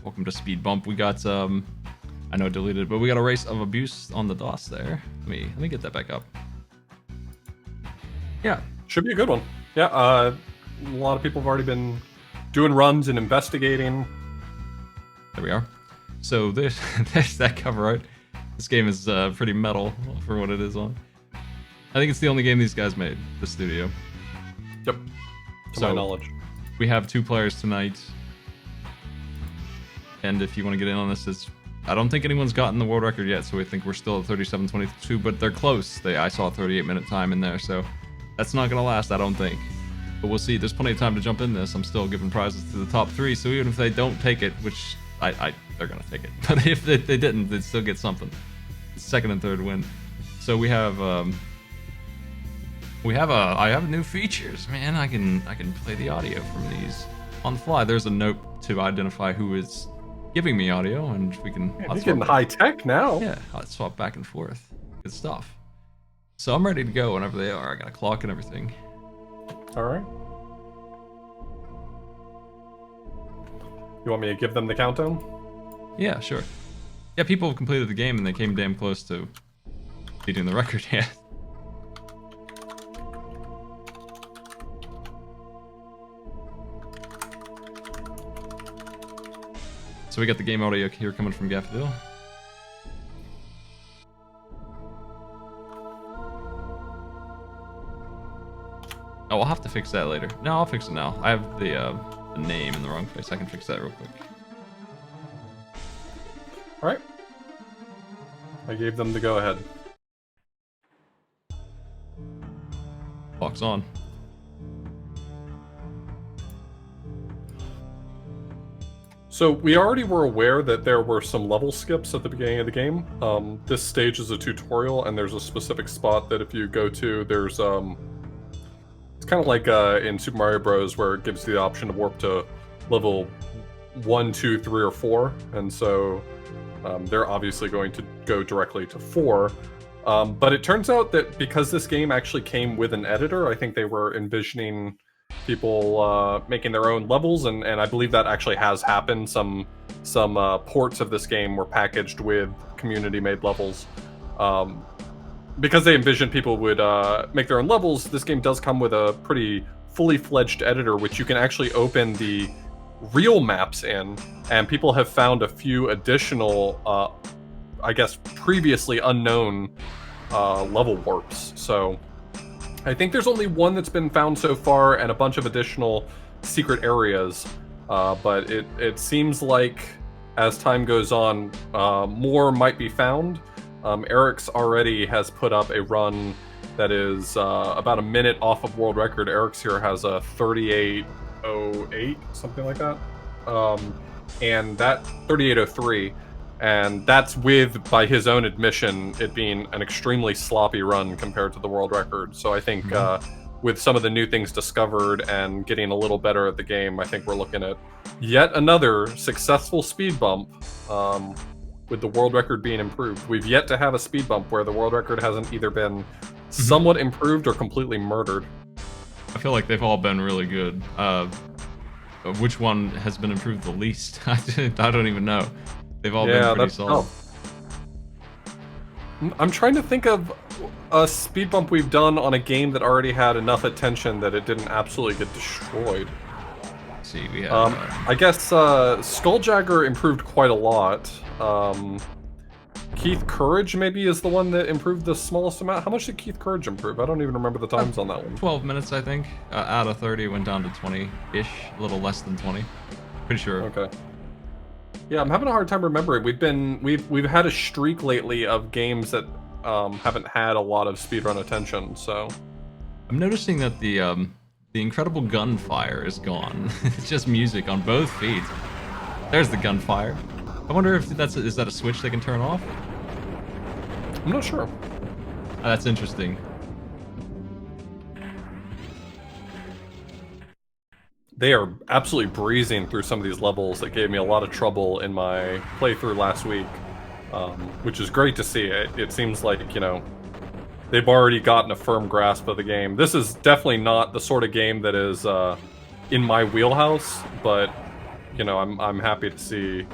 welcome to Speed Bump. We got I know I deleted it, but we got a race of abuse on the DOS there. Let me get that back up. Yeah, should be a good one. Yeah, a lot of people have already been doing runs and investigating. There we are. So there's that cover art. This game is pretty metal for what it is on. I think it's the only game these guys made, the studio. Yep, to my knowledge. We have 2 players tonight. And if you want to get in on this, I don't think anyone's gotten the world record yet, so we think we're still at 37:22, but they're close. I saw a 38-minute time in there, so that's not going to last, I don't think. But we'll see. There's plenty of time to jump in this. I'm still giving prizes to the top 3, so even if they don't take it, which they're going to take it. But if they didn't, they'd still get something. Second and third win. So I have new features, man. I can play the audio from these on the fly. There's a note to identify who is giving me audio, and we can. You're getting high tech now. Yeah, I'll swap back and forth. Good stuff. So I'm ready to go whenever they are. I got a clock and everything. All right. You want me to give them the countdown? Yeah, sure. Yeah, people have completed the game and they came damn close to beating the record. Yeah. So we got the game audio here coming from Gaffadil. Oh, I'll have to fix that later. No, I'll fix it now. I have the name in the wrong place. I can fix that real quick. All right. I gave them the go-ahead. Clock's on. So we already were aware that there were some level skips at the beginning of the game. This stage is a tutorial, and there's a specific spot that if you go to, there's it's kind of like in Super Mario Bros. Where it gives you the option to warp to level 1, 2, 3, or 4, and so they're obviously going to go directly to 4. But it turns out that because this game actually came with an editor, I think they were envisioning people making their own levels, and I believe that actually has happened. Some ports of this game were packaged with community-made levels. Because they envisioned people would make their own levels, this game does come with a pretty fully fledged editor, which you can actually open the real maps in, and people have found a few additional, I guess, previously unknown level warps. So I think there's only one that's been found so far, and a bunch of additional secret areas. But it seems like as time goes on, more might be found. Eric's already has put up a run that is about a minute off of world record. Eric's here has a 38:08, something like that. And that 38:03, and that's with, by his own admission, it being an extremely sloppy run compared to the world record. So I think with some of the new things discovered and getting a little better at the game, I think we're looking at yet another successful speed bump. With the world record being improved. We've yet to have a speed bump where the world record hasn't either been somewhat improved or completely murdered. I feel like they've all been really good. Which one has been improved the least? I don't even know. They've all been pretty solid. I'm trying to think of a speed bump we've done on a game that already had enough attention that it didn't absolutely get destroyed. Let's see, we have... I guess Skulljagger improved quite a lot. Keith Courage maybe is the one that improved the smallest amount. How much did Keith Courage improve? I don't even remember the times on that one. 12 minutes, I think. Out of 30, went down to 20-ish, a little less than 20. Pretty sure. Okay. Yeah, I'm having a hard time remembering. We've had a streak lately of games that haven't had a lot of speedrun attention. So I'm noticing that the incredible gunfire is gone. It's just music on both feeds. There's the gunfire. I wonder if is that a switch they can turn off? I'm not sure. That's interesting. They are absolutely breezing through some of these levels that gave me a lot of trouble in my playthrough last week, which is great to see. It seems like, you know, they've already gotten a firm grasp of the game. This is definitely not the sort of game that is in my wheelhouse, but you know, I'm happy to see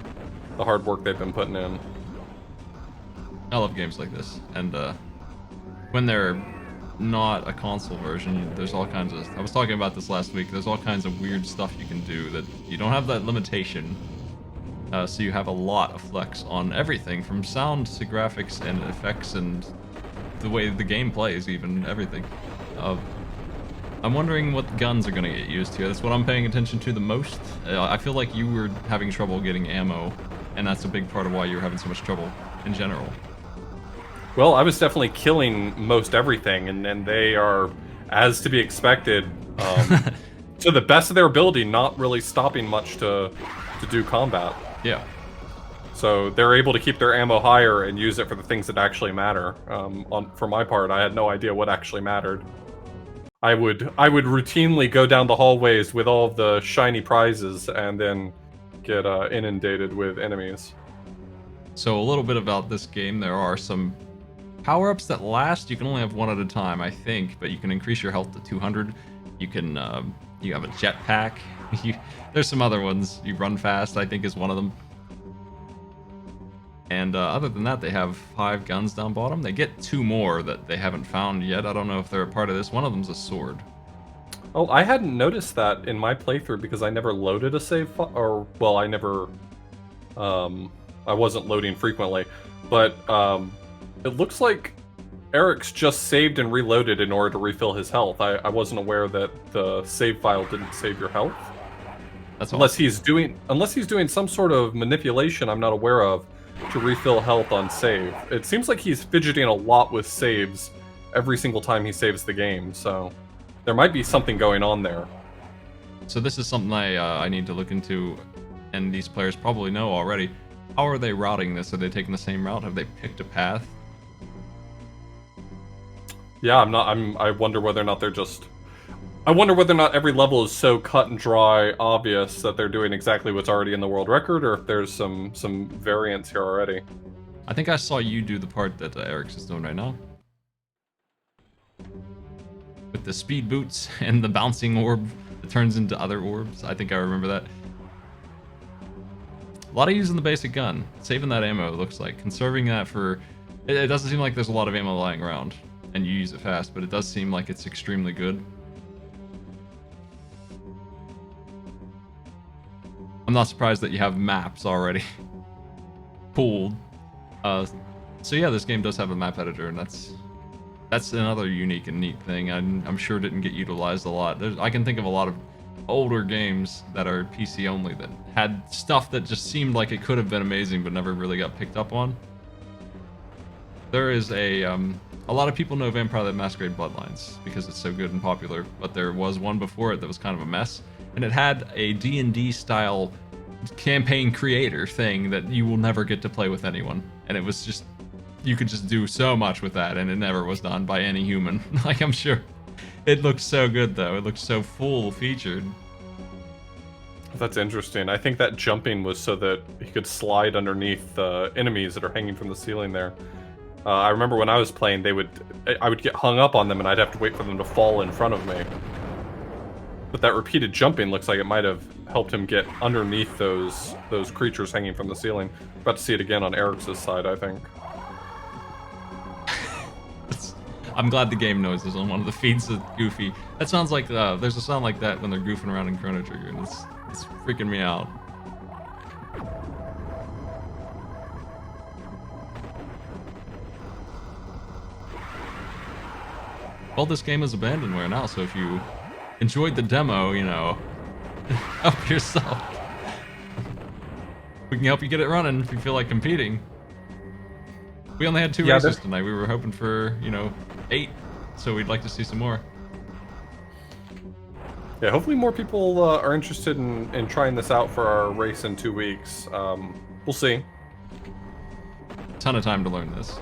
the hard work they've been putting in. I love games like this, and when they're not a console version, there's all kinds of... I was talking about this last week. There's all kinds of weird stuff you can do that you don't have that limitation. So you have a lot of flex on everything, from sound to graphics and effects and the way the game plays, even everything. I'm wondering what guns are going to get used here. That's what I'm paying attention to the most. I feel like you were having trouble getting ammo, and that's a big part of why you're having so much trouble in general. Well, I was definitely killing most everything, and they are, as to be expected, to the best of their ability, not really stopping much to do combat. Yeah. So they're able to keep their ammo higher and use it for the things that actually matter. For my part, I had no idea what actually mattered. I would routinely go down the hallways with all of the shiny prizes and then get inundated with enemies. So a little bit about this game. There are some power-ups that last. You can only have one at a time, I think, but you can increase your health to 200. You can you have a jetpack. There's some other ones. You run fast, I think, is one of them. And other than that, they have 5 guns down bottom. They get 2 more that they haven't found yet. I don't know if they're a part of this. One of them's a sword. Oh, I hadn't noticed that in my playthrough because I never loaded a save file, or, well, I never, I wasn't loading frequently. But it looks like Eric's just saved and reloaded in order to refill his health. I wasn't aware that the save file didn't save your health. That's unless awesome. he's doing some sort of manipulation I'm not aware of to refill health on save. It seems like he's fidgeting a lot with saves every single time he saves the game, so there might be something going on there. So this is something I need to look into, and these players probably know already. How are they routing this? Are they taking the same route? Have they picked a path? Yeah, I wonder whether or not they're just... I wonder whether or not every level is so cut and dry, obvious, that they're doing exactly what's already in the world record, or if there's some variance here already. I think I saw you do the part that Eric's is doing right now. With the speed boots and the bouncing orb that turns into other orbs. I think I remember that. A lot of using the basic gun. Saving that ammo, it looks like. Conserving that for... It doesn't seem like there's a lot of ammo lying around, and you use it fast, but it does seem like it's extremely good. I'm not surprised that you have maps already pooled. So yeah, this game does have a map editor, and that's another unique and neat thing. I'm sure didn't get utilized a lot. I can think of a lot of older games that are PC only that had stuff that just seemed like it could have been amazing but never really got picked up on. There is a lot of people know Vampire the Masquerade Bloodlines because it's so good and popular, but there was one before it that was kind of a mess. And it had a D&D style campaign creator thing that you will never get to play with anyone. And it was just, you could just do so much with that, and it never was done by any human. Like, I'm sure. It looked so good, though. It looked so full-featured. That's interesting. I think that jumping was so that he could slide underneath enemies that are hanging from the ceiling there. I remember when I was playing, I would get hung up on them, and I'd have to wait for them to fall in front of me. But that repeated jumping looks like it might have helped him get underneath those creatures hanging from the ceiling. We're about to see it again on Eric's side, I think. I'm glad the game knows this on one of the feeds is goofy. That sounds like, there's a sound like that when they're goofing around in Chrono Trigger, and it's freaking me out. Well, this game is abandonware now, so if you enjoyed the demo, you know, help yourself. We can help you get it running if you feel like competing. We only had 2 races tonight. We were hoping for, you know, 8, so we'd like to see some more. Yeah, hopefully more people are interested in trying this out for our race in 2 weeks. We'll see. Ton of time to learn this.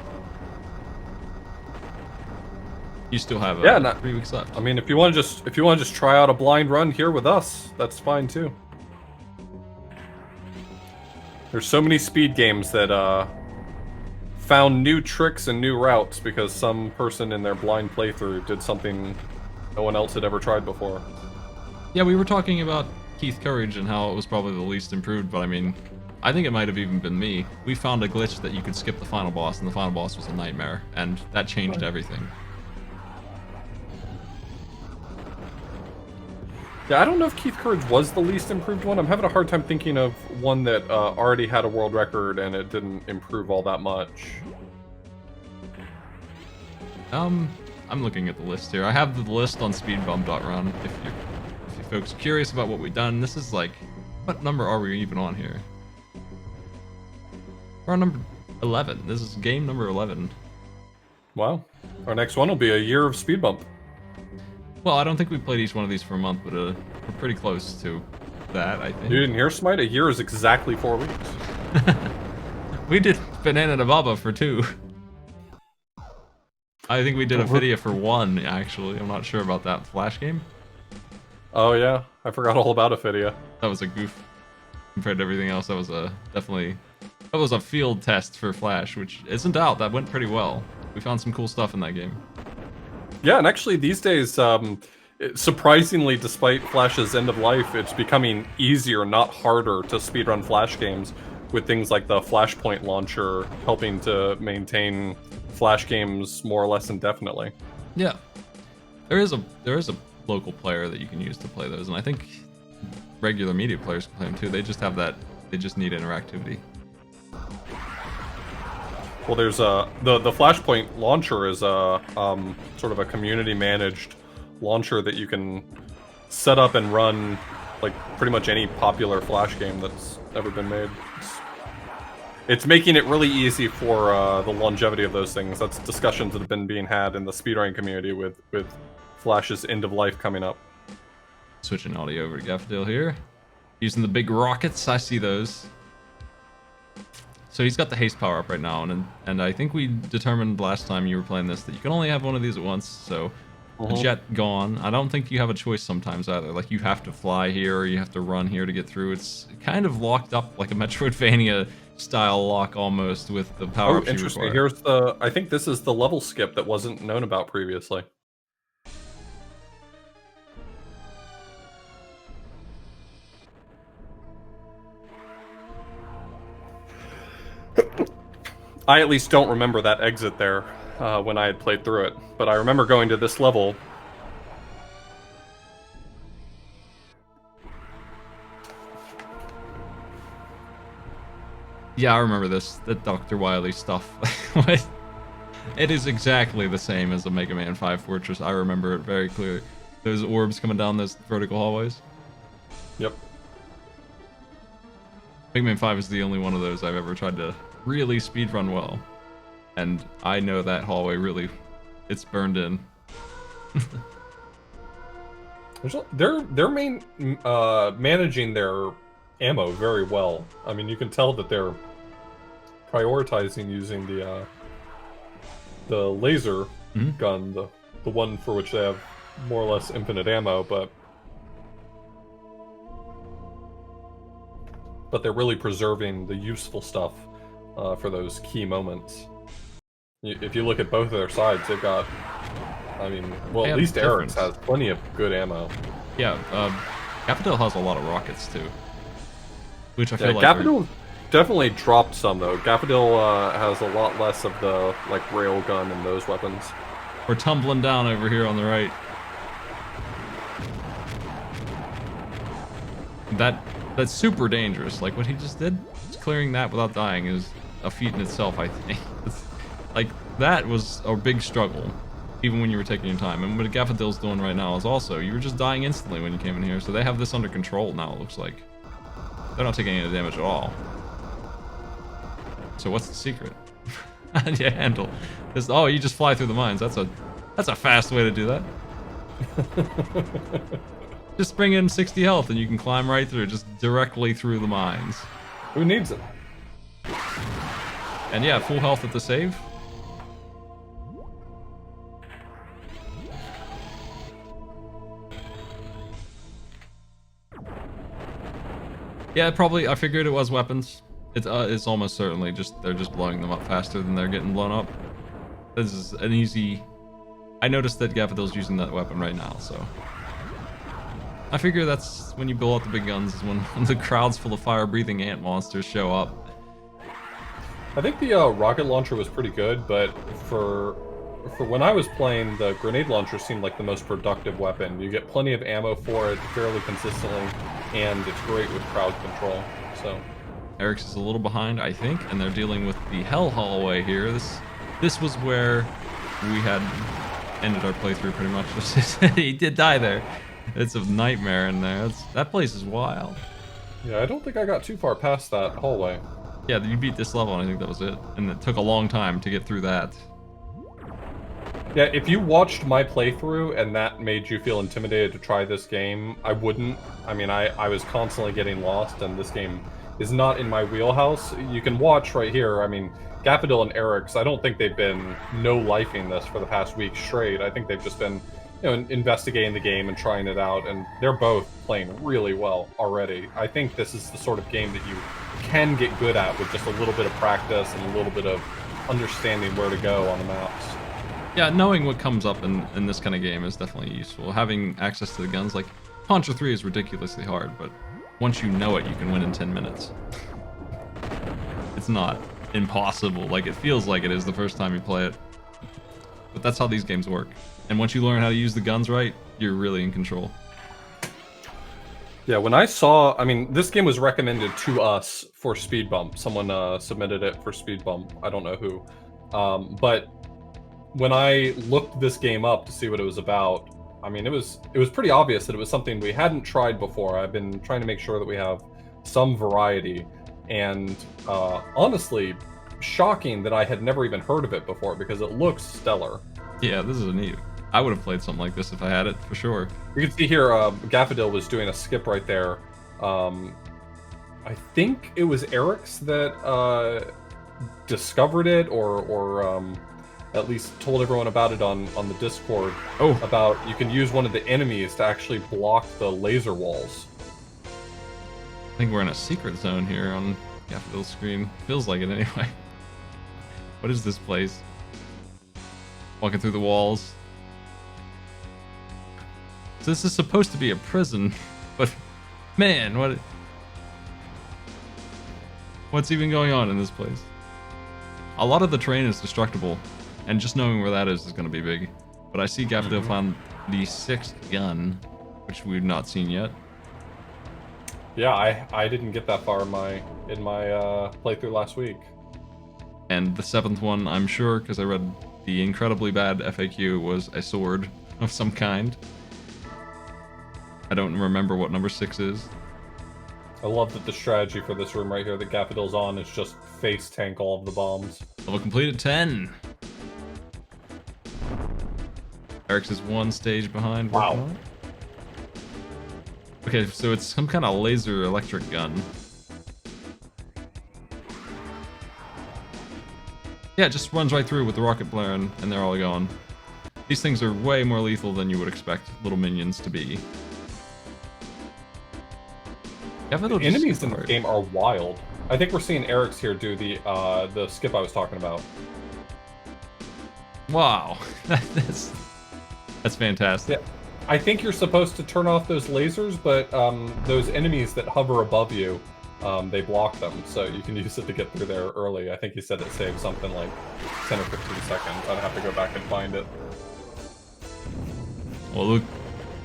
You still have 3 weeks left. I mean, if you want to just try out a blind run here with us, that's fine too. There's so many speed games that found new tricks and new routes because some person in their blind playthrough did something no one else had ever tried before. Yeah, we were talking about Keith Courage and how it was probably the least improved, but I mean, I think it might have even been me. We found a glitch that you could skip the final boss, and the final boss was a nightmare, and that changed everything. Yeah, I don't know if Keith Courage was the least improved one. I'm having a hard time thinking of one that already had a world record and it didn't improve all that much. I'm looking at the list here. I have the list on speedbump.run if you folks are curious about what we've done. This is like, what number are we even on here? We're on number 11. This is game number 11. Wow. Our next one will be a year of Speed Bump. Well, I don't think we played each one of these for a month, but we're pretty close to that, I think. You didn't hear, Smite? A year is exactly 4 weeks. We did Banana to Baba for 2. I think we did a video for 1, actually. I'm not sure about that Flash game. Oh yeah, I forgot all about Ophidia. That was a goof compared to everything else. That was a field test for Flash, which isn't out. That went pretty well. We found some cool stuff in that game. Yeah, and actually these days, surprisingly, despite Flash's end of life, it's becoming easier, not harder, to speedrun Flash games with things like the Flashpoint launcher helping to maintain Flash games more or less indefinitely. Yeah, there is a local player that you can use to play those, and I think regular media players can play them too. They just have that. They just need interactivity. Well, there's the Flashpoint launcher is a sort of a community managed launcher that you can set up and run like pretty much any popular Flash game that's ever been made. It's making it really easy for the longevity of those things. That's discussions that have been being had in the speedrunning community with Flash's end of life coming up. Switching audio over to Gaffadil here. Using the big rockets, I see those. So he's got the haste power up right now, and I think we determined last time you were playing this that you can only have one of these at once, so the jet gone. I don't think you have a choice sometimes either. Like, you have to fly here or you have to run here to get through. It's kind of locked up like a Metroidvania style lock almost with the power-ups you interesting. require. Here's I think this is the level skip that wasn't known about previously. I at least don't remember that exit there when I had played through it, but I remember going to this level. Yeah, I remember this. The Dr. Wily stuff. It is exactly the same as the Mega Man 5 Fortress. I remember it very clearly. Those orbs coming down those vertical hallways. Yep. Mega Man 5 is the only one of those I've ever tried to really speedrun well. And I know that hallway really, it's burned in. They're managing their ammo very well. I mean, you can tell that they're prioritizing using the laser gun, the one for which they have more or less infinite ammo, but they're really preserving the useful stuff for those key moments. If you look at both of their sides, they've got, I mean, well, at least Eric's has plenty of good ammo. Yeah, Gaffadil has a lot of rockets too, which I feel like Gaffadil definitely dropped some though. Gaffadil has a lot less of the like rail gun and those weapons. We're tumbling down over here on the right. That's super dangerous. Like what he just did, just clearing that without dying is a feat in itself, I think. Like that was a big struggle, even when you were taking your time. And what Gaffadil's doing right now is also, you were just dying instantly when you came in here. So they have this under control now, it looks like. They're not taking any damage at all. So what's the secret? How do you handle this? Oh, you just fly through the mines. That's a fast way to do that. Just bring in 60 health and you can climb right through, just directly through the mines. Who needs it? And yeah, full health at the save. Yeah, probably. I figured it was weapons. It's almost certainly just they're just blowing them up faster than they're getting blown up. This is an easy. I noticed that Gaffadil's using that weapon right now, so I figure that's when you build out the big guns is when the crowds full of fire-breathing ant monsters show up. I think the rocket launcher was pretty good, but for when I was playing, the grenade launcher seemed like the most productive weapon. You get plenty of ammo for it fairly consistently, and it's great with crowd control. So Eric's is a little behind, I think, and they're dealing with the hell hallway here. This was where we had ended our playthrough pretty much. He did die there. It's a nightmare in there. That place is wild. yeah, I don't think I got too far past that hallway. Yeah, you beat this level, and I think that was it. And it took a long time to get through that. Yeah, if you watched my playthrough and that made you feel intimidated to try this game, I wouldn't. I mean, I was constantly getting lost, and this game is not in my wheelhouse. You can watch right here. I mean, Gaffadil and Eric's, I don't think they've been no-lifing this for the past week straight. I think they've just been, you know, investigating the game and trying it out, and they're both playing really well already. I think this is the sort of game that you can get good at with just a little bit of practice and a little bit of understanding where to go on the maps. Yeah, knowing what comes up in this kind of game is definitely useful. Having access to the guns, like Contra 3 is ridiculously hard, but once you know it, you can win in 10 minutes. It's not impossible, like it feels like it is the first time you play it. But that's how these games work. And once you learn how to use the guns right, you're really in control. Yeah, when I saw, I mean, this game was recommended to us for Speed Bump. Someone submitted it for Speed Bump. I don't know who. But when I looked this game up to see what it was about, I mean, it was pretty obvious that it was something we hadn't tried before. I've been trying to make sure that we have some variety, and honestly, shocking that I had never even heard of it before because it looks stellar. Yeah, this is neat. I would have played something like this if I had it, for sure. You can see here, Gaffadil was doing a skip right there. I think it was Eric's that discovered it, or at least told everyone about it on the Discord. Oh. About you can use one of the enemies to actually block the laser walls. I think we're in a secret zone here on Gaffadil's screen. Feels like it anyway. What is this place? Walking through the walls. So this is supposed to be a prison, but man, what's even going on in this place? A lot of the terrain is destructible, and just knowing where that is going to be big. But I see Gaffadil found the 6th gun, which we've not seen yet. Yeah, I didn't get that far in my playthrough last week. And the 7th one, I'm sure, because I read the incredibly bad FAQ, was a sword of some kind. I don't remember what number 6 is. I love that the strategy for this room right here that Gaffadil's on is just face tank all of the bombs. Level complete at 10. Eric's is 1 stage behind. Wow. Okay, so it's some kind of laser electric gun. Yeah, it just runs right through with the rocket blaring, and they're all gone. These things are way more lethal than you would expect little minions to be. The enemies in the game are wild. I think we're seeing Eric's here do the skip I was talking about. Wow, that's fantastic. Yeah, I think you're supposed to turn off those lasers, but those enemies that hover above you, they block them, so you can use it to get through there early. I think he said it saves something like 10 or 15 seconds. I'd have to go back and find it. Well, look,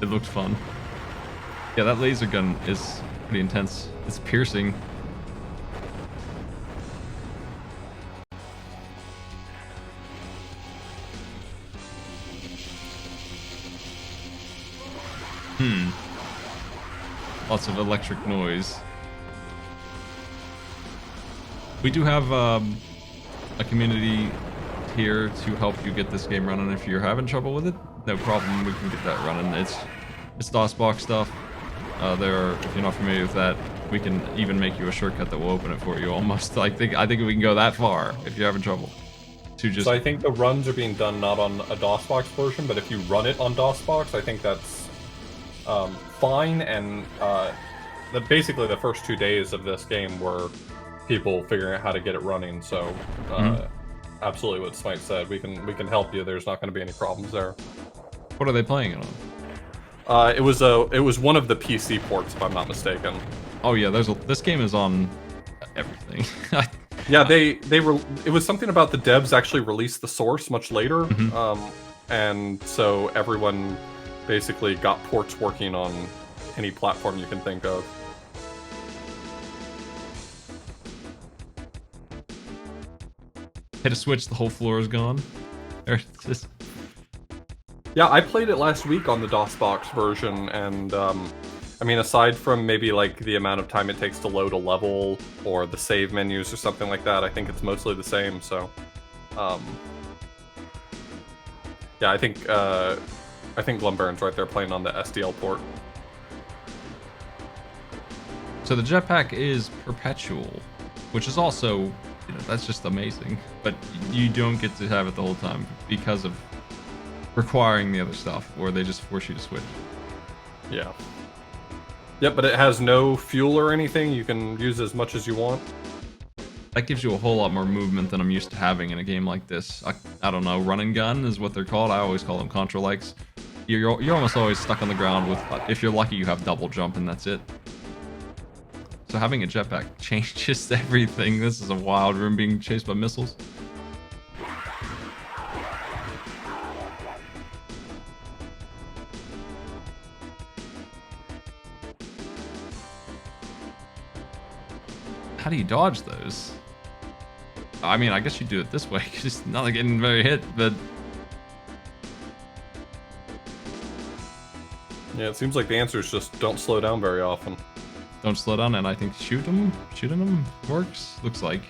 it looked fun. Yeah, that laser gun is pretty intense. It's piercing. Lots of electric noise. We do have a community here to help you get this game running if you're having trouble with it. No problem, we can get that running. It's DOSBox stuff. If you're not familiar with that, we can even make you a shortcut that will open it for you almost. I think we can go that far if you're having trouble. So I think the runs are being done not on a DOSBox version, but if you run it on DOSBox, I think that's fine. And basically the first 2 days of this game were people figuring out how to get it running. So absolutely what Smite said, we can help you. There's not going to be any problems there. What are they playing it on? It was one of the PC ports, if I'm not mistaken. Oh yeah, this game is on everything. Yeah, it was something about the devs actually released the source much later, and so everyone basically got ports working on any platform you can think of. Hit a switch, the whole floor is gone. Just... Yeah, I played it last week on the DOSBox version, and I mean, aside from maybe like the amount of time it takes to load a level or the save menus or something like that, I think it's mostly the same. So, yeah, I think Glumbaron's right there playing on the SDL port. So the jetpack is perpetual, which is also, you know, that's just amazing. But you don't get to have it the whole time because of requiring the other stuff, or they just force you to switch. Yeah. Yep, but it has no fuel or anything. You can use as much as you want. That gives you a whole lot more movement than I'm used to having in a game like this. I don't know, run and gun is what they're called. I always call them Contra-likes. You're almost always stuck on the ground with, if you're lucky, you have double jump and that's it. So having a jetpack changes everything. This is a wild room being chased by missiles. How do you dodge those? I mean, I guess you do it this way, because it's not like getting very hit, but... Yeah, it seems like the answer is just don't slow down very often. Don't slow down, and I think shooting them works, looks like.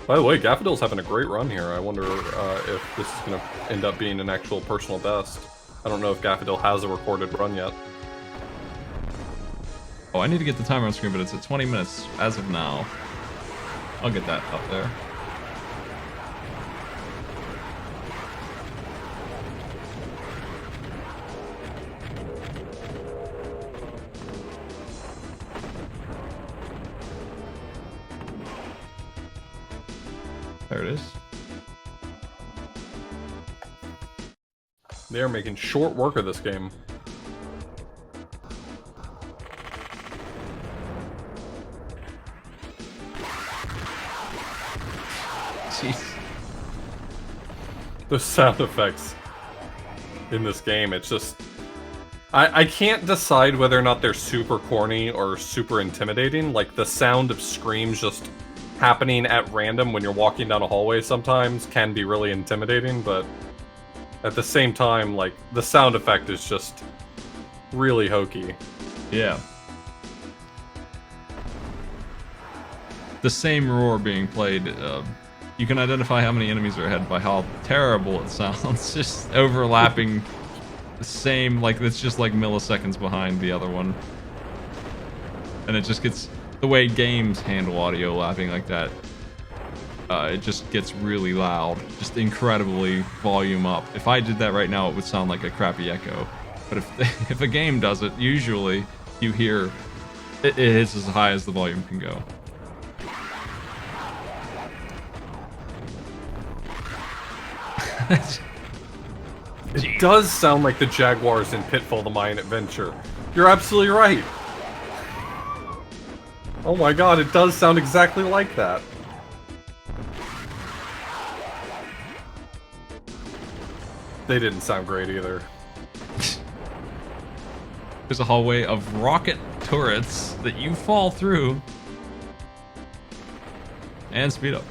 By the way, Gaffadil's having a great run here. I wonder if this is going to end up being an actual personal best. I don't know if Gaffadil has a recorded run yet. Oh, I need to get the timer on screen, but it's at 20 minutes as of now. I'll get that up there. There it is. They're making short work of this game. Jeez. The sound effects in this game, it's just... I can't decide whether or not they're super corny or super intimidating. Like, the sound of screams just happening at random when you're walking down a hallway sometimes can be really intimidating, but at the same time, like, the sound effect is just really hokey. Yeah. The same roar being played, you can identify how many enemies are ahead by how terrible it sounds. Just overlapping the same, like, it's just like milliseconds behind the other one. And it just gets, the way games handle audio lapping like that, it just gets really loud. Just incredibly volume up. If I did that right now, it would sound like a crappy echo. But if a game does it, usually you hear it hits as high as the volume can go. It does sound like the Jaguars in Pitfall: The Mayan Adventure. You're absolutely right. Oh my god, it does sound exactly like that. They didn't sound great either. There's a hallway of rocket turrets that you fall through. And speed up.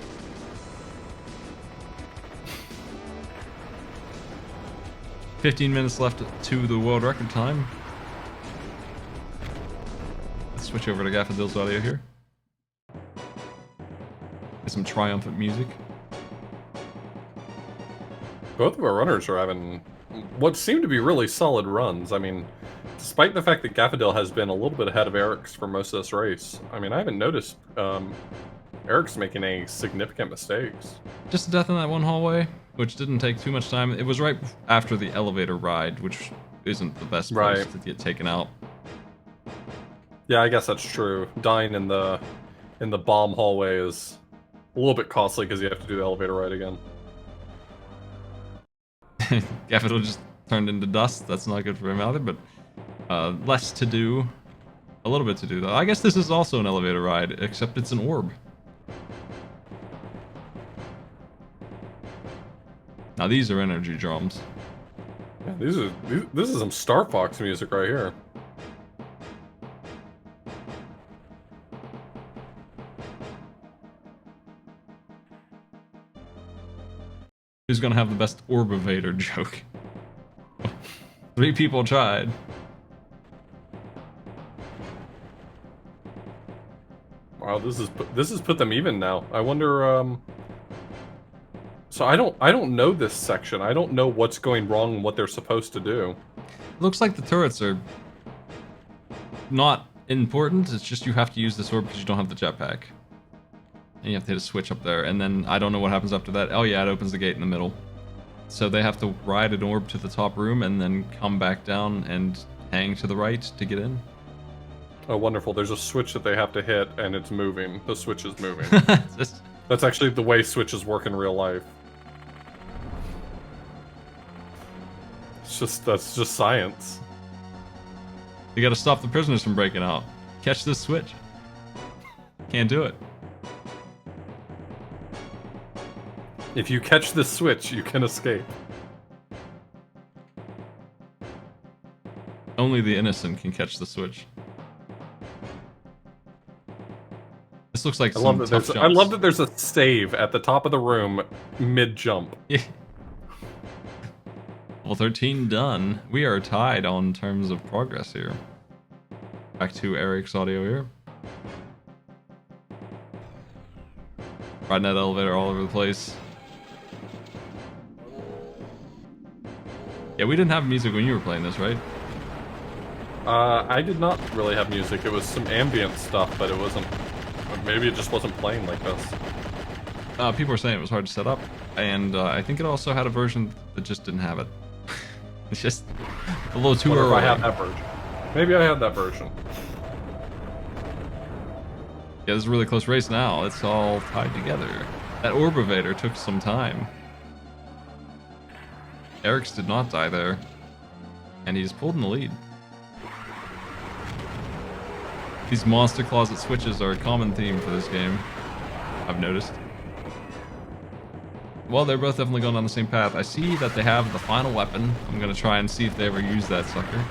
"15 minutes left to the world record time." Let's switch over to Gaffadil's audio here. Get some triumphant music. Both of our runners are having what seem to be really solid runs. I mean, despite the fact that Gaffadil has been a little bit ahead of Eric's for most of this race, I mean, I haven't noticed Eric's making any significant mistakes. Just a death in that one hallway, which didn't take too much time. It was right after the elevator ride, which isn't the best place to get taken out. Yeah, I guess that's true. Dying in the bomb hallway is a little bit costly because you have to do the elevator ride again. Capital just turned into dust. That's not good for him either, but less to do. A little bit to do, though. I guess this is also an elevator ride, except it's an orb. Now these are energy drums. Yeah, this is some Star Fox music right here. Who's gonna have the best orb-evader joke? 3 people tried. Wow, this has put them even now. I wonder. So I don't know this section. I don't know what's going wrong and what they're supposed to do. Looks like the turrets are not important. It's just you have to use this orb because you don't have the jetpack. And you have to hit a switch up there, and then I don't know what happens after that. Oh yeah, it opens the gate in the middle. So they have to ride an orb to the top room and then come back down and hang to the right to get in. Oh, wonderful. There's a switch that they have to hit, and it's moving. The switch is moving. That's actually the way switches work in real life. That's just science. You gotta stop the prisoners from breaking out. Catch this switch. Can't do it. If you catch this switch, you can escape. Only the innocent can catch the switch. This looks like I love that there's a save at the top of the room mid-jump. Yeah. Well, 13 done. We are tied on terms of progress here. Back to Eric's audio here. Riding that elevator all over the place. Yeah, we didn't have music when you were playing this, right? I did not really have music. It was some ambient stuff, but it wasn't... Maybe it just wasn't playing like this. People were saying it was hard to set up, and I think it also had a version that just didn't have it. It's just a little too early. If I have that version. Maybe I have that version. Yeah, this is a really close race now. It's all tied together. That orb evader took some time. Eric's did not die there, and he's pulled in the lead. These monster closet switches are a common theme for this game, I've noticed. Well, they're both definitely going on the same path. I see that they have the final weapon. I'm gonna try and see if they ever use that sucker.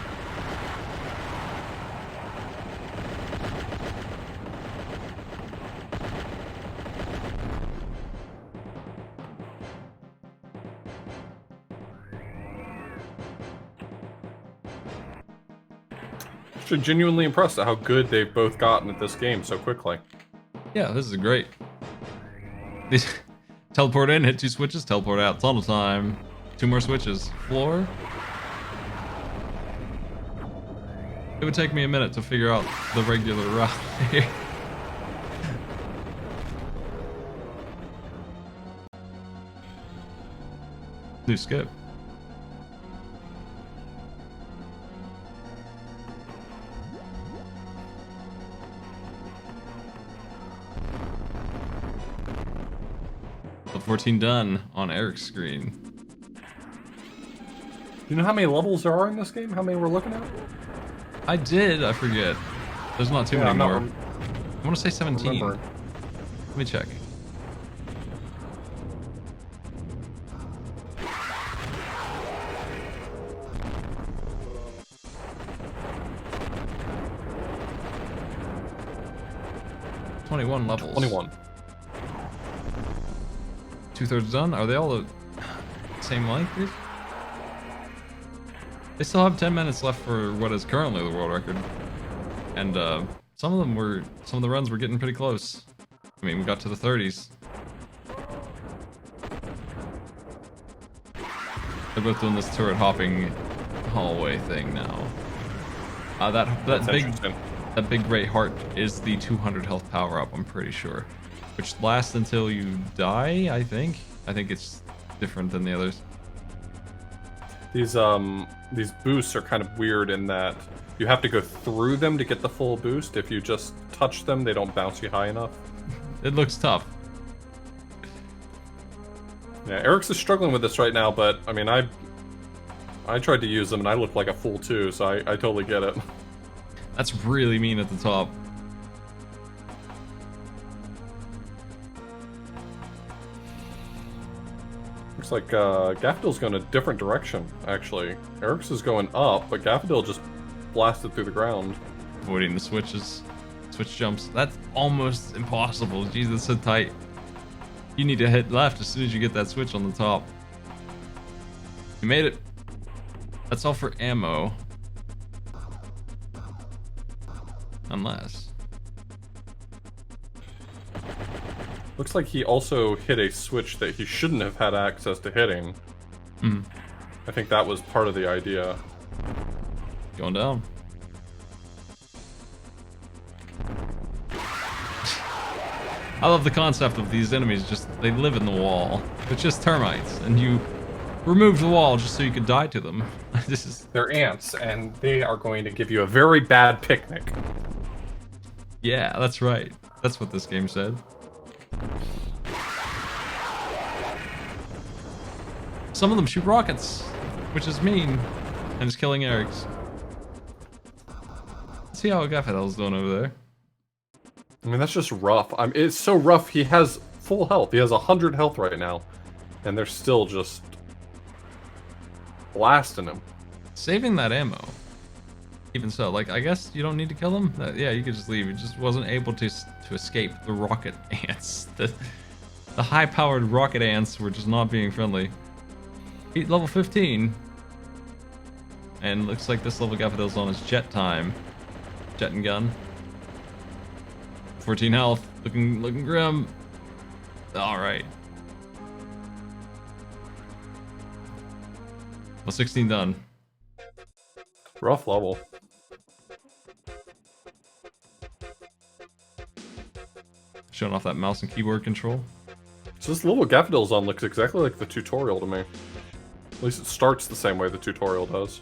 Actually, genuinely impressed at how good they've both gotten at this game so quickly. Yeah, this is great. These teleport in, hit 2 switches, teleport out. Tunnel time. 2 more switches. Floor. It would take me a minute to figure out the regular route here. New skip. Level 14 done on Eric's screen. Do you know how many levels there are in this game? How many we're looking at? I did, I forget. There's not too many more. I want to say 17. Remembering. Let me check. $21 levels. 21. 2/3 done. Are they all the same length? They still have 10 minutes left for what is currently the world record. And some of the runs were getting pretty close. I mean, we got to the 30s. They're both doing this turret hopping hallway thing now. That big great heart is the 200 health power up, I'm pretty sure. Which lasts until you die, I think. I think it's different than the others. These boosts are kind of weird in that you have to go through them to get the full boost. If you just touch them, they don't bounce you high enough. It looks tough. Yeah, Eric's is struggling with this right now, but I mean, I tried to use them and I looked like a fool too, so I totally get it. That's really mean at the top. Looks like Gaffadil's going a different direction, actually. Eric's is going up, but Gaffadil just blasted through the ground. Avoiding the switches. Switch jumps. That's almost impossible. Jeez, that's so tight. You need to hit left as soon as you get that switch on the top. You made it. That's all for ammo. Unless. Looks like he also hit a switch that he shouldn't have had access to hitting. Hmm. I think that was part of the idea. Going down. I love the concept of these enemies, just, they live in the wall. It's just termites, and you remove the wall just so you could die to them. This is... They're ants, and they are going to give you a very bad picnic. Yeah, that's right. That's what this game said. Some of them shoot rockets, which is mean, and it's killing Eric's. Let's see how Gaffadil's doing over there. I mean, that's just rough. It's so rough, he has full health. He has 100 health right now, and they're still just blasting him. Saving that ammo. Even so, like, I guess you don't need to kill him? Yeah, you could just leave. He just wasn't able to escape the rocket ants. The high-powered rocket ants were just not being friendly. Heat level 15. And looks like this level Gaffadil's on his jet time. Jet and gun. 14 health. Looking grim. Alright. Well, 16 done. Rough level. Showing off that mouse and keyboard control. So this level Gaffadil's on looks exactly like the tutorial to me. At least it starts the same way the tutorial does.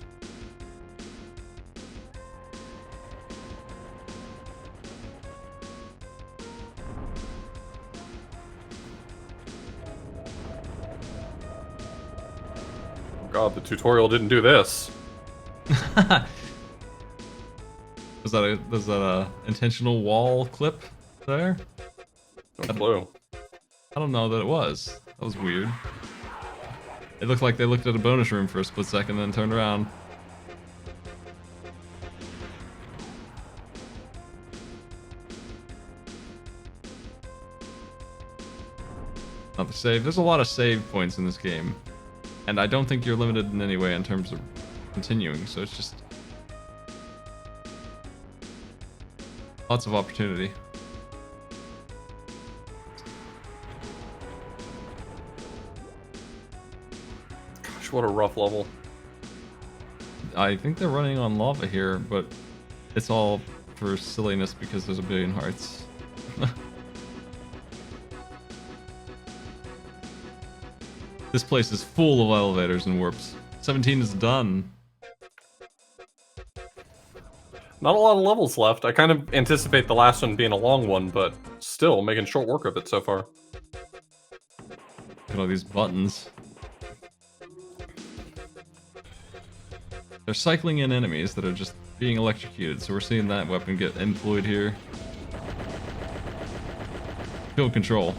Oh god, the tutorial didn't do this. Was that a intentional wall clip there? No clue. I don't know that it was. That was weird. It looked like they looked at a bonus room for a split second, then turned around. Not the save. There's a lot of save points in this game, and I don't think you're limited in any way in terms of continuing, so it's just lots of opportunity. Gosh, what a rough level. I think they're running on lava here, but it's all for silliness because there's a billion hearts. This place is full of elevators and warps. 17 is done. Not a lot of levels left. I kind of anticipate the last one being a long one, but still making short work of it so far. Look at all these buttons. They're cycling in enemies that are just being electrocuted, so we're seeing that weapon get employed here. Field control.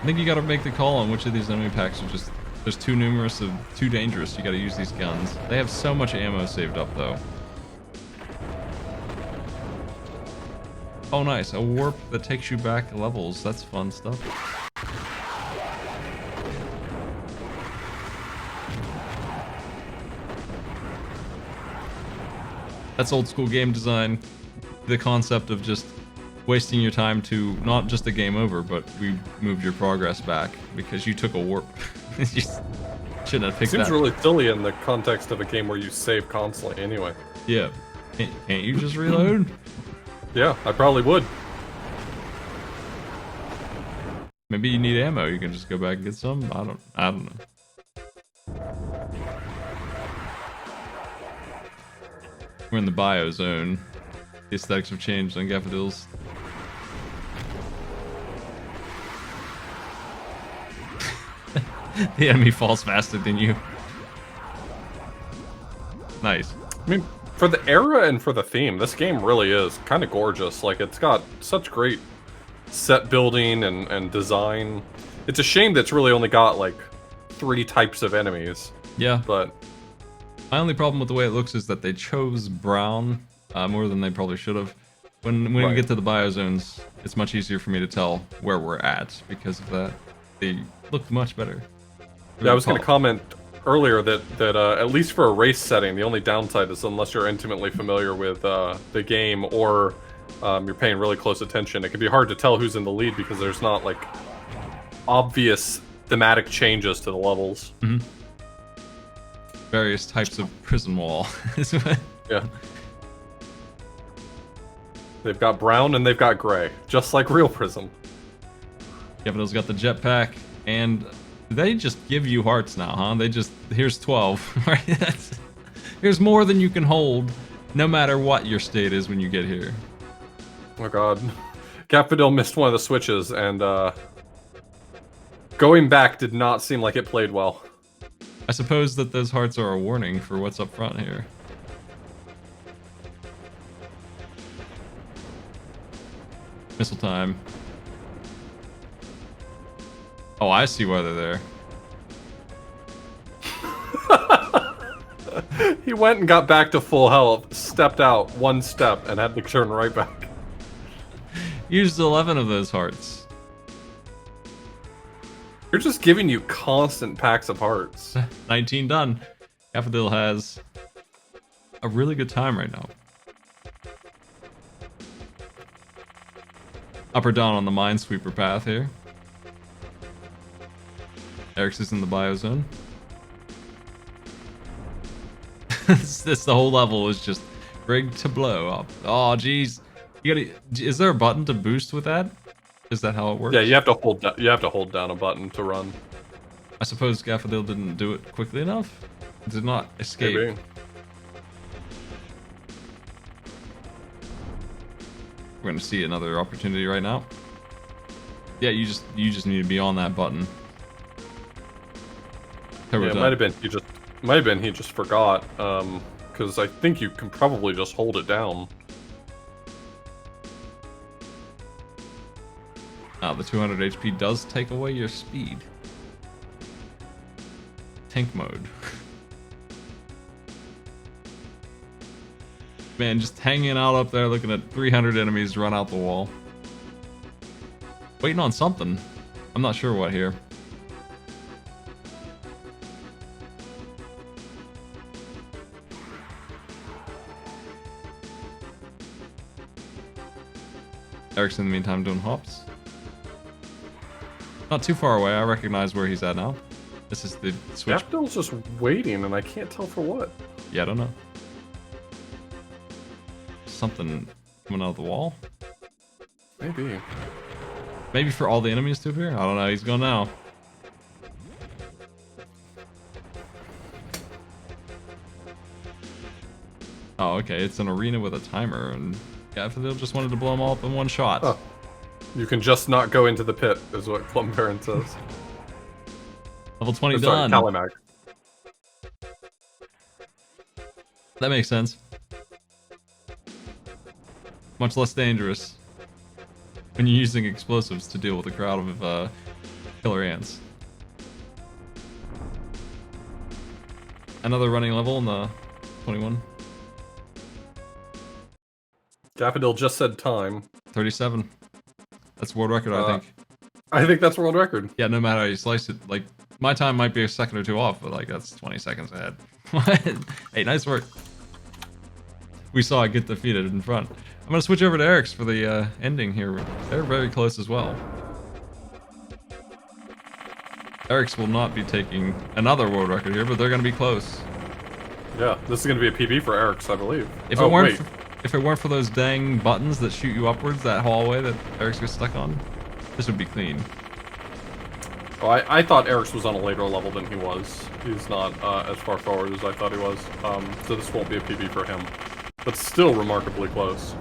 I think you gotta make the call on which of these enemy packs are just... There's too numerous and too dangerous. You gotta use these guns. They have so much ammo saved up, though. Oh, nice. A warp that takes you back levels. That's fun stuff. That's old school game design. The concept of just wasting your time to not just a game over, but we moved your progress back because you took a warp. You shouldn't have picked that. Seems really silly in the context of a game where you save constantly anyway. Yeah. Can't you just reload? Yeah, I probably would. Maybe you need ammo. You can just go back and get some. I don't know. We're in the bio zone. The aesthetics have changed on Gaffadil's. The enemy falls faster than you. Nice. I mean, for the era and for the theme, this game really is kind of gorgeous. Like, it's got such great set building and design. It's a shame that's really only got, like, 3 types of enemies. Yeah. But my only problem with the way it looks is that they chose brown more than they probably should have. When we get to the biozones, it's much easier for me to tell where we're at because of that. They look much better. yeah, I was going to comment earlier that at least for a race setting, the only downside is unless you're intimately familiar with the game or you're paying really close attention, it can be hard to tell who's in the lead because there's not like obvious thematic changes to the levels. Mm-hmm. Various types of prison wall. Yeah. They've got brown and they've got gray, just like real Prism. Capital's got the jetpack, and they just give you hearts now, huh? They just, here's 12, right? Here's more than you can hold, no matter what your state is when you get here. Oh god. Capfadil missed one of the switches, and going back did not seem like it played well. I suppose that those hearts are a warning for what's up front here. Missile time. Oh, I see why they're there. He went and got back to full health, stepped out one step, and had to turn right back. Used 11 of those hearts. You're just giving you constant packs of hearts. 19 done. Capadil has a really good time right now. Up or down on the Minesweeper path here. Eric's is in the biozone. This the whole level is just rigged to blow up. Oh jeez. You gotta, is there a button to boost with that? Is that how it works? Yeah, you have to hold down. You have to hold down a button to run. I suppose Gaffadil didn't do it quickly enough. It did not escape. Maybe. We're gonna see another opportunity right now. Yeah, you just need to be on that button. Yeah, it might have been he just forgot. Because I think you can probably just hold it down. Now the 200 HP does take away your speed. Tank mode. Man, just hanging out up there looking at 300 enemies run out the wall. Waiting on something. I'm not sure what here. Eric's in the meantime doing hops. Not too far away, I recognize where he's at now. This is the switch. Capdil's just waiting, and I can't tell for what. Yeah, I don't know. Something coming out of the wall? Maybe. Maybe for all the enemies to appear? I don't know, he's going now. Oh, okay, it's an arena with a timer, and Gaffadil just wanted to blow them all up in one shot. Oh. You can just not go into the pit, is what Plum Baron says. Level 20 sorry, done. Calimag. That makes sense. Much less dangerous when you're using explosives to deal with a crowd of killer ants. Another running level in the 21. Daffodil just said time. 37. That's world record, I think. I think that's world record. Yeah, no matter how you slice it. Like, my time might be a second or two off, but like that's 20 seconds ahead. Hey, nice work. We saw it get defeated in front. I'm gonna switch over to Eric's for the ending here. They're very close as well. Eric's will not be taking another world record here, but they're gonna be close. Yeah, this is gonna be a PB for Eric's, I believe. If it weren't for those dang buttons that shoot you upwards, that hallway that Eric's gets stuck on, this would be clean. Oh, I thought Eric's was on a later level than he was. He's not as far forward as I thought he was. So this won't be a PB for him. But still remarkably close.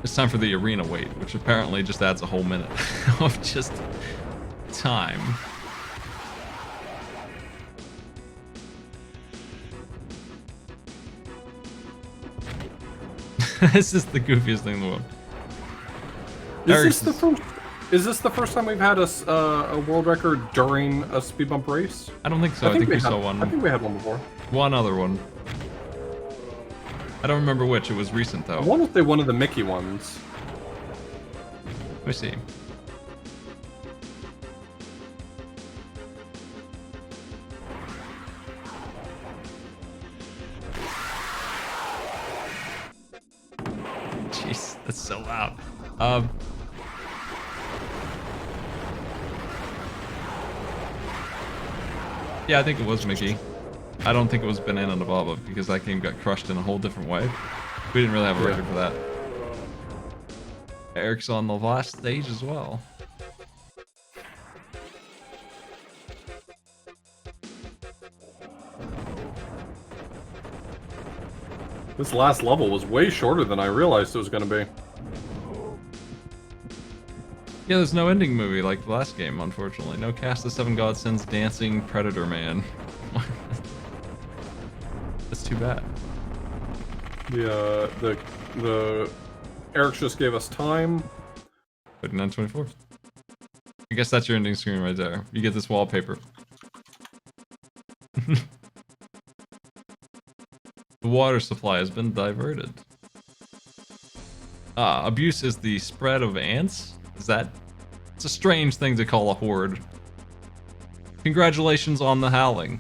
It's time for the arena wait, which apparently just adds a whole minute of just time. This is the goofiest thing in the world. Is this the first time we've had a world record during a speed bump race? I don't think so. I think we saw one. I think we had one before. One other one. I don't remember which. It was recent though. I want to say one of the Mickey ones. Let me see. Jeez, that's so loud. Yeah, I think it was Mickey. I don't think it was Banana Nababa because that game got crushed in a whole different way. We didn't really have a record for that. Eric's on the last stage as well. This last level was way shorter than I realized it was going to be. Yeah, there's no ending movie like the last game, unfortunately. No Cast of Seven Godsends dancing Predator Man. That's too bad. The Eric just gave us time. 39:24. I guess that's your ending screen right there. You get this wallpaper. The water supply has been diverted. Abuse is the spread of ants? It's a strange thing to call a horde. Congratulations on the howling.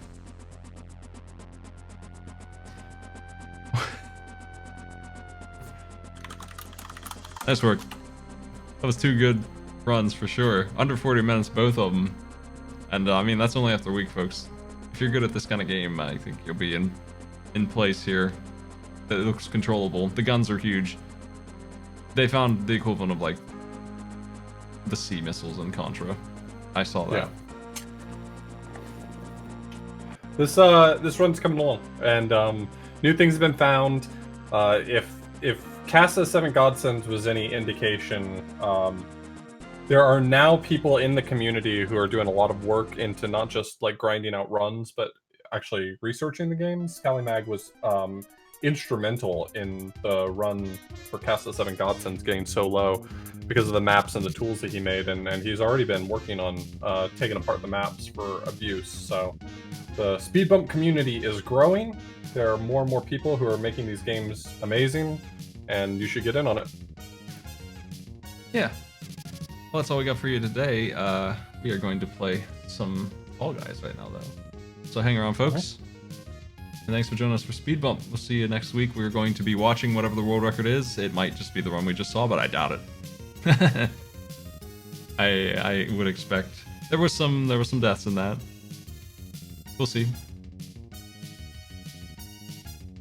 Nice work. That was 2 good runs for sure. Under 40 minutes, both of them. And I mean, that's only after a week, folks. If you're good at this kind of game, I think you'll be in place here. It looks controllable. The guns are huge. They found the equivalent of like the sea missiles in Contra. I saw that. Yeah. This run's coming along, and new things have been found. If Cast of Seven Godsends was any indication, there are now people in the community who are doing a lot of work into not just like grinding out runs, but actually researching the game. Scallymag was instrumental in the run for Cast of Seven Godsends getting so low because of the maps and the tools that he made, and he's already been working on taking apart the maps for abuse. So the speed bump community is growing. There are more and more people who are making these games amazing, and you should get in on it. Yeah. Well, that's all we got for you today. We are going to play some Fall Guys right now, though. So hang around, folks. And thanks for joining us for Speed Bump. We'll see you next week. We're going to be watching whatever the world record is. It might just be the one we just saw, but I doubt it. I would expect there was some deaths in that. We'll see.